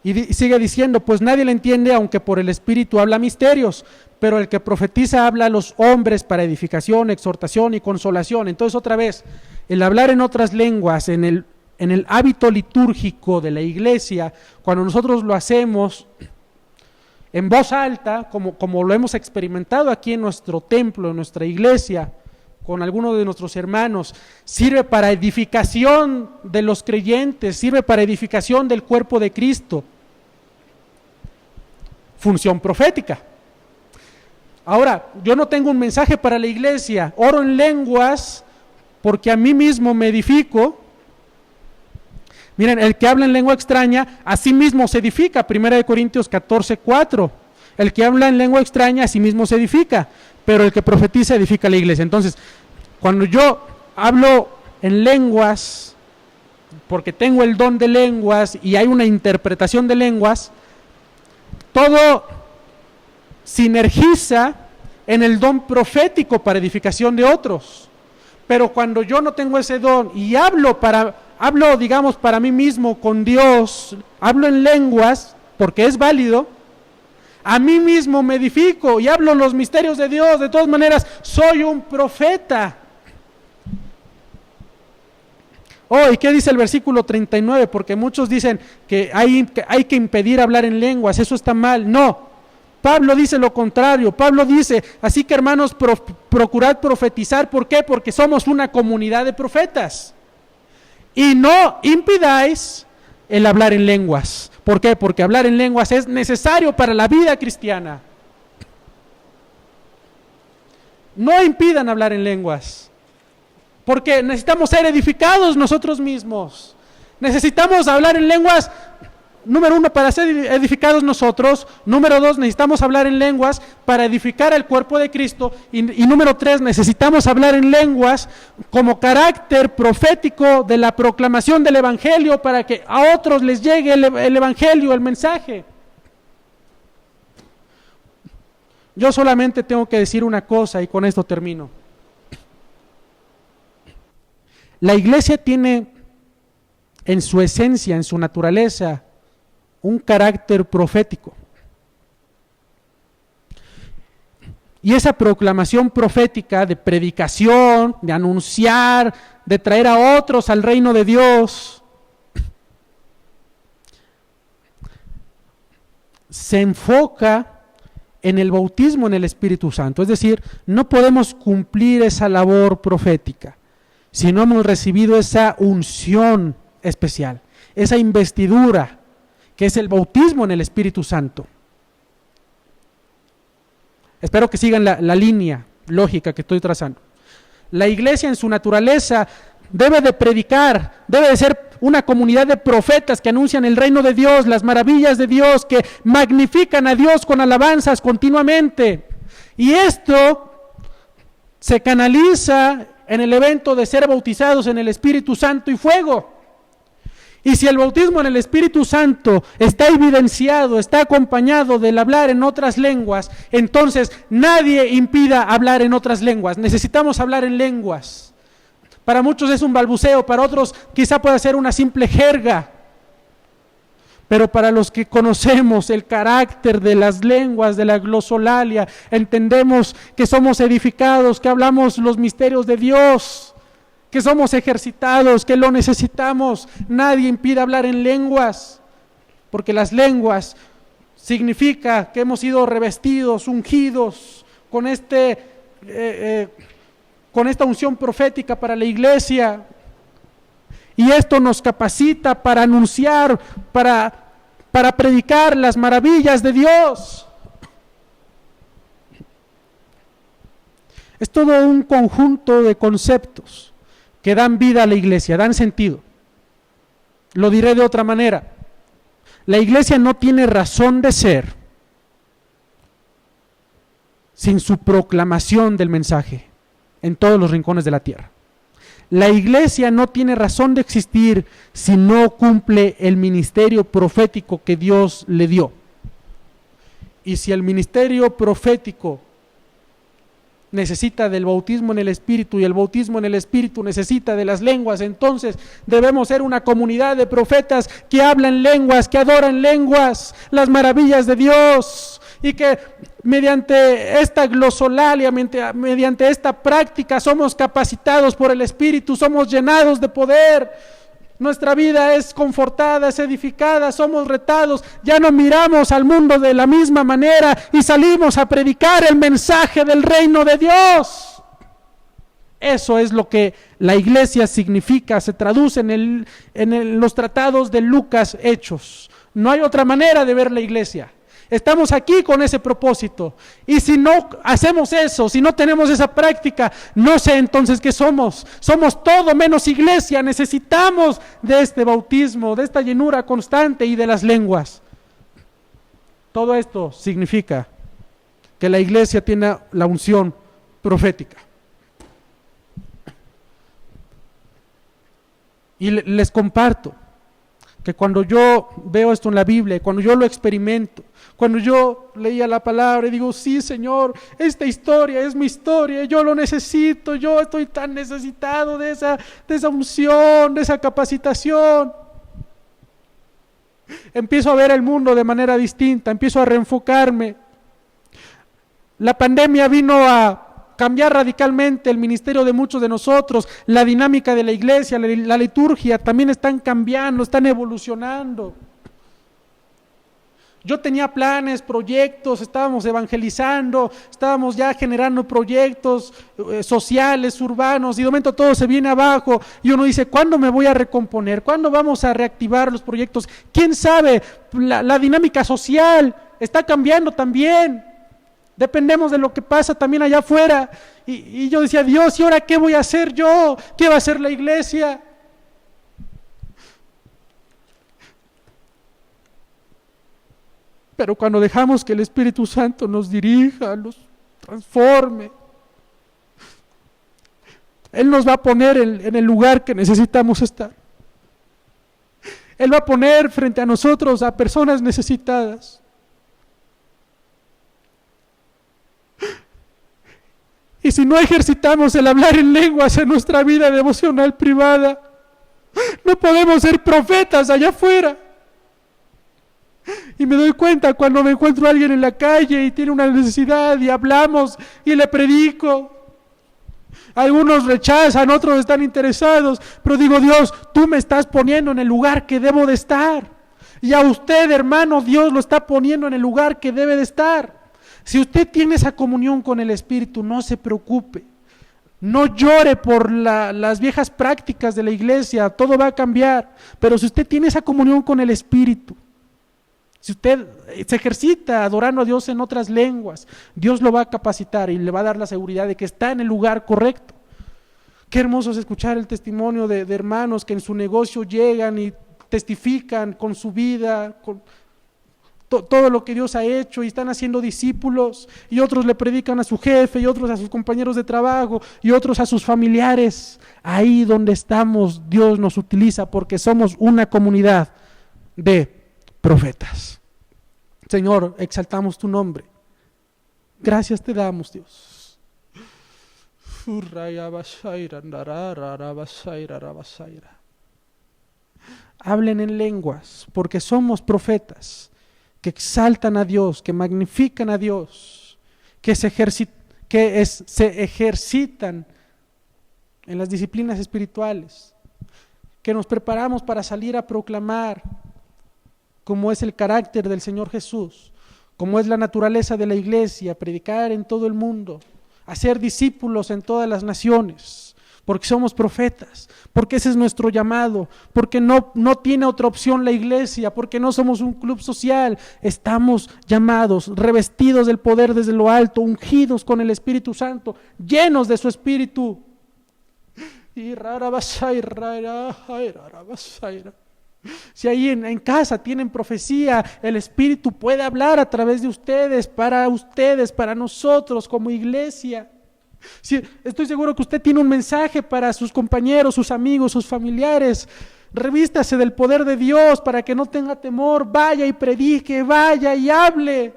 Y sigue diciendo: pues nadie le entiende, aunque por el Espíritu habla misterios, pero el que profetiza habla a los hombres para edificación, exhortación y consolación. Entonces otra vez, el hablar en otras lenguas, en el hábito litúrgico de la iglesia, cuando nosotros lo hacemos en voz alta, como lo hemos experimentado aquí en nuestro templo, en nuestra iglesia, con algunos de nuestros hermanos, sirve para edificación de los creyentes, sirve para edificación del cuerpo de Cristo. Función profética. Ahora, yo no tengo un mensaje para la iglesia, oro en lenguas porque a mí mismo me edifico. Miren, el que habla en lengua extraña, a sí mismo se edifica. 1 Corintios 14:4. El que habla en lengua extraña, a sí mismo se edifica, pero el que profetiza edifica a la iglesia. Entonces, cuando yo hablo en lenguas, porque tengo el don de lenguas y hay una interpretación de lenguas, todo sinergiza en el don profético para edificación de otros. Pero cuando yo no tengo ese don y hablo digamos para mí mismo con Dios, hablo en lenguas porque es válido, a mí mismo me edifico y hablo los misterios de Dios. De todas maneras, soy un profeta. ¿Y qué dice el versículo 39? Porque muchos dicen que hay que impedir hablar en lenguas, eso está mal. No, Pablo dice lo contrario. Pablo dice: así que hermanos, procurad profetizar. ¿Por qué? Porque somos una comunidad de profetas. Y no impidáis el hablar en lenguas. ¿Por qué? Porque hablar en lenguas es necesario para la vida cristiana. no impidan hablar en lenguas, porque necesitamos ser edificados nosotros mismos. Necesitamos hablar en lenguas, número 1, para ser edificados nosotros. Número 2, necesitamos hablar en lenguas para edificar al cuerpo de Cristo. Y número 3, necesitamos hablar en lenguas como carácter profético de la proclamación del Evangelio, para que a otros les llegue el Evangelio, el mensaje. Yo solamente tengo que decir una cosa y con esto termino. La iglesia tiene en su esencia, en su naturaleza, un carácter profético. Y esa proclamación profética de predicación, de anunciar, de traer a otros al reino de Dios, se enfoca en el bautismo en el Espíritu Santo. Es decir, no podemos cumplir esa labor profética si no hemos recibido esa unción especial, esa investidura, que es el bautismo en el Espíritu Santo. Espero que sigan la línea lógica que estoy trazando. La iglesia en su naturaleza debe de predicar, debe de ser una comunidad de profetas que anuncian el reino de Dios, las maravillas de Dios, que magnifican a Dios con alabanzas continuamente. Y esto se canaliza en el evento de ser bautizados en el Espíritu Santo y fuego. Y si el bautismo en el Espíritu Santo está evidenciado, está acompañado del hablar en otras lenguas, entonces nadie impida hablar en otras lenguas. Necesitamos hablar en lenguas. Para muchos es un balbuceo, para otros quizá pueda ser una simple jerga. Pero para los que conocemos el carácter de las lenguas, de la glosolalia, entendemos que somos edificados, que hablamos los misterios de Dios, que somos ejercitados, que lo necesitamos. Nadie impide hablar en lenguas, porque las lenguas significa que hemos sido revestidos, ungidos con con esta unción profética para la iglesia, y esto nos capacita para anunciar, para predicar las maravillas de Dios. Es todo un conjunto de conceptos que dan vida a la iglesia, dan sentido. Lo diré de otra manera: la iglesia no tiene razón de ser sin su proclamación del mensaje en todos los rincones de la tierra. La iglesia no tiene razón de existir si no cumple el ministerio profético que Dios le dio. Y si el ministerio profético necesita del bautismo en el Espíritu y el bautismo en el Espíritu necesita de las lenguas, entonces debemos ser una comunidad de profetas que hablan lenguas, que adoran lenguas, las maravillas de Dios, y que mediante esta glosolalia, mediante esta práctica somos capacitados por el Espíritu, somos llenados de poder. Nuestra vida es confortada, es edificada, somos retados, ya no miramos al mundo de la misma manera y salimos a predicar el mensaje del reino de Dios. Eso es lo que la iglesia significa, se traduce en los tratados de Lucas, Hechos. No hay otra manera de ver la iglesia. Estamos aquí con ese propósito, y si no hacemos eso, si no tenemos esa práctica, no sé entonces qué somos. Somos todo menos iglesia. Necesitamos de este bautismo, de esta llenura constante y de las lenguas. Todo esto significa que la iglesia tiene la unción profética. Y les comparto que cuando yo veo esto en la Biblia, cuando yo lo experimento, cuando yo leía la palabra y digo, sí, Señor, esta historia es mi historia, yo lo necesito, yo estoy tan necesitado de esa unción, de esa capacitación. Empiezo a ver el mundo de manera distinta, empiezo a reenfocarme. La pandemia vino a cambiar radicalmente el ministerio de muchos de nosotros, la dinámica de la iglesia, la liturgia también están cambiando, están evolucionando. Yo tenía planes, proyectos, estábamos evangelizando, estábamos ya generando proyectos sociales, urbanos, y de momento todo se viene abajo y uno dice, ¿cuándo me voy a recomponer? ¿Cuándo vamos a reactivar los proyectos? ¿Quién sabe? La dinámica social está cambiando también. Dependemos de lo que pasa también allá afuera. Y yo decía, Dios, ¿y ahora qué voy a hacer yo? ¿Qué va a hacer la iglesia? Pero cuando dejamos que el Espíritu Santo nos dirija, nos transforme, Él nos va a poner en el lugar que necesitamos estar. Él va a poner frente a nosotros a personas necesitadas. Y si no ejercitamos el hablar en lenguas en nuestra vida devocional privada, no podemos ser profetas allá afuera. Y me doy cuenta cuando me encuentro a alguien en la calle y tiene una necesidad y hablamos y le predico. Algunos rechazan, otros están interesados, pero digo, Dios, tú me estás poniendo en el lugar que debo de estar. Y a usted, hermano, Dios lo está poniendo en el lugar que debe de estar. Si usted tiene esa comunión con el Espíritu, no se preocupe. No llore por las viejas prácticas de la iglesia, todo va a cambiar. Pero si usted tiene esa comunión con el Espíritu, si usted se ejercita adorando a Dios en otras lenguas, Dios lo va a capacitar y le va a dar la seguridad de que está en el lugar correcto. Qué hermoso es escuchar el testimonio de hermanos que en su negocio llegan y testifican con su vida, con todo lo que Dios ha hecho, y están haciendo discípulos, y otros le predican a su jefe, y otros a sus compañeros de trabajo, y otros a sus familiares. Ahí donde estamos, Dios nos utiliza porque somos una comunidad de profetas. Señor, exaltamos tu nombre. Gracias te damos, Dios. Hablen en lenguas, porque somos profetas que exaltan a Dios, que magnifican a Dios, que se ejercitan en las disciplinas espirituales, que nos preparamos para salir a proclamar como es el carácter del Señor Jesús, como es la naturaleza de la iglesia, predicar en todo el mundo, hacer discípulos en todas las naciones, porque somos profetas, porque ese es nuestro llamado, porque no tiene otra opción la iglesia, porque no somos un club social, estamos llamados, revestidos del poder desde lo alto, ungidos con el Espíritu Santo, llenos de su Espíritu. Si ahí en casa tienen profecía, el Espíritu puede hablar a través de ustedes, para nosotros como iglesia. Si, estoy seguro que usted tiene un mensaje para sus compañeros, sus amigos, sus familiares. Revístase del poder de Dios para que no tenga temor, vaya y predique, vaya y hable.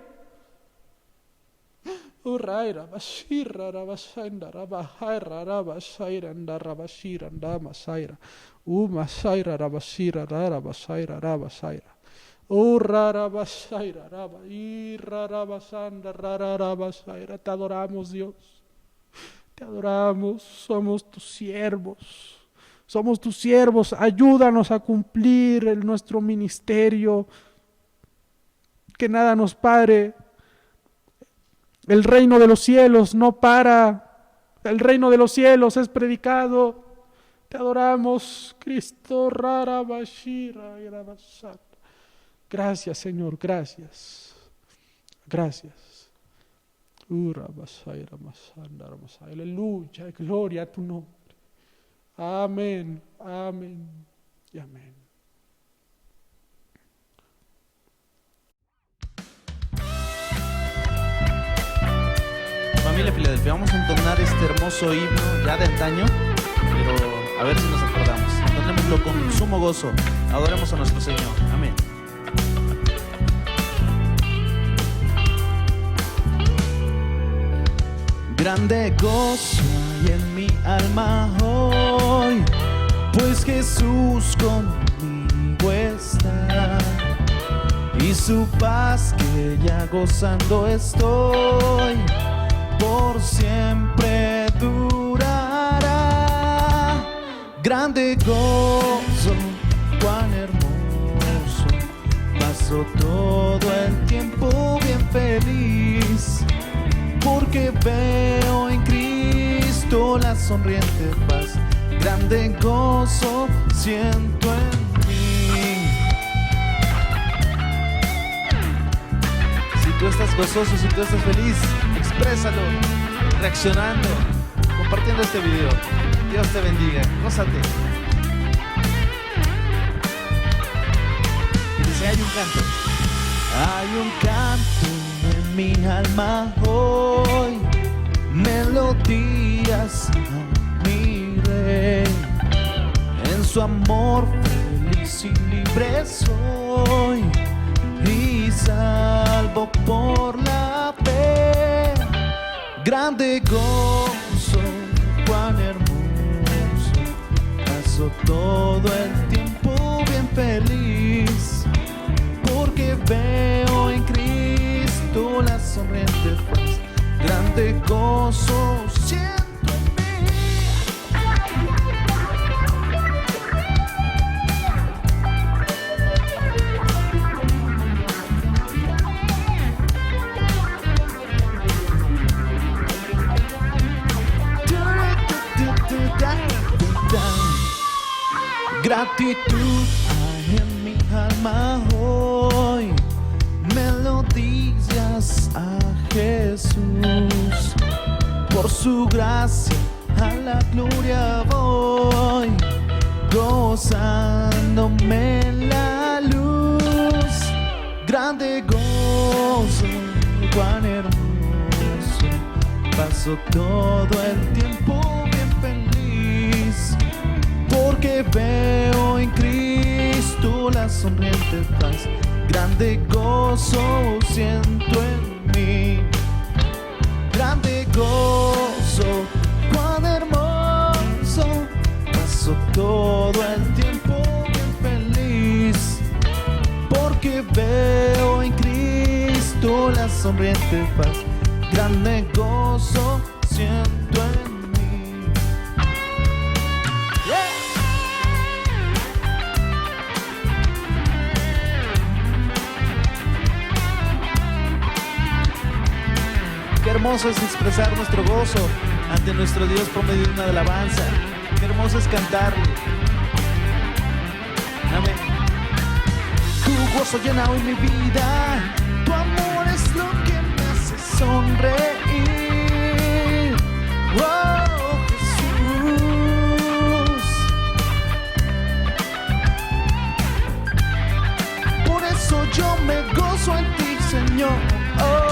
Te adoramos, Dios. Te adoramos, somos tus siervos, ayúdanos a cumplir nuestro ministerio, que nada nos pare. El reino de los cielos no para, el reino de los cielos es predicado. Te adoramos, Cristo. Gracias, Señor, gracias. Aleluya, gloria a tu nombre. Amén, amén y amén. Familia Filadelfia, vamos a entonar este hermoso himno ya de antaño, pero a ver si nos acordamos. Entonémoslo con sumo gozo. Adoremos a nuestro Señor. Amén. Grande gozo hay en mi alma hoy, pues Jesús conmigo está, y su paz que ya gozando estoy, por siempre durará. Grande gozo, cuán hermoso, paso todo el tiempo bien feliz, porque veo en Cristo la sonriente paz. Grande gozo siento en mí. Si tú estás gozoso, si tú estás feliz, exprésalo, reaccionando, compartiendo este video. Dios te bendiga, gózate. Y dice, hay un canto. Hay un canto en mi alma hoy, melodías a mi rey. En su amor feliz y libre soy, y salvo por la fe. Grande gozo, cuán hermoso, paso todo el tiempo bien feliz, porque veo en Cristo la sonriente faz. Grande gozo siento en mí. Gratitud hay en mi alma hoy, melodías a Jesús. Por su gracia a la gloria voy, gozándome en la luz. Grande gozo, cuán hermoso, paso todo el tiempo bien feliz, porque veo en Cristo la sonriente paz. Grande gozo siento en mí. Grande gozo, cuán hermoso, paso todo el tiempo bien feliz, porque veo en Cristo la sonriente paz. Grande gozo siento en mí. Qué hermoso es expresar nuestro gozo ante nuestro Dios por medio de una alabanza. Qué hermoso es cantarle. Amén. Tu gozo llena hoy mi vida, tu amor es lo que me hace sonreír. Oh, Jesús. Por eso yo me gozo en ti, Señor. Oh.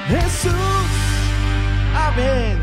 Jesús, amén.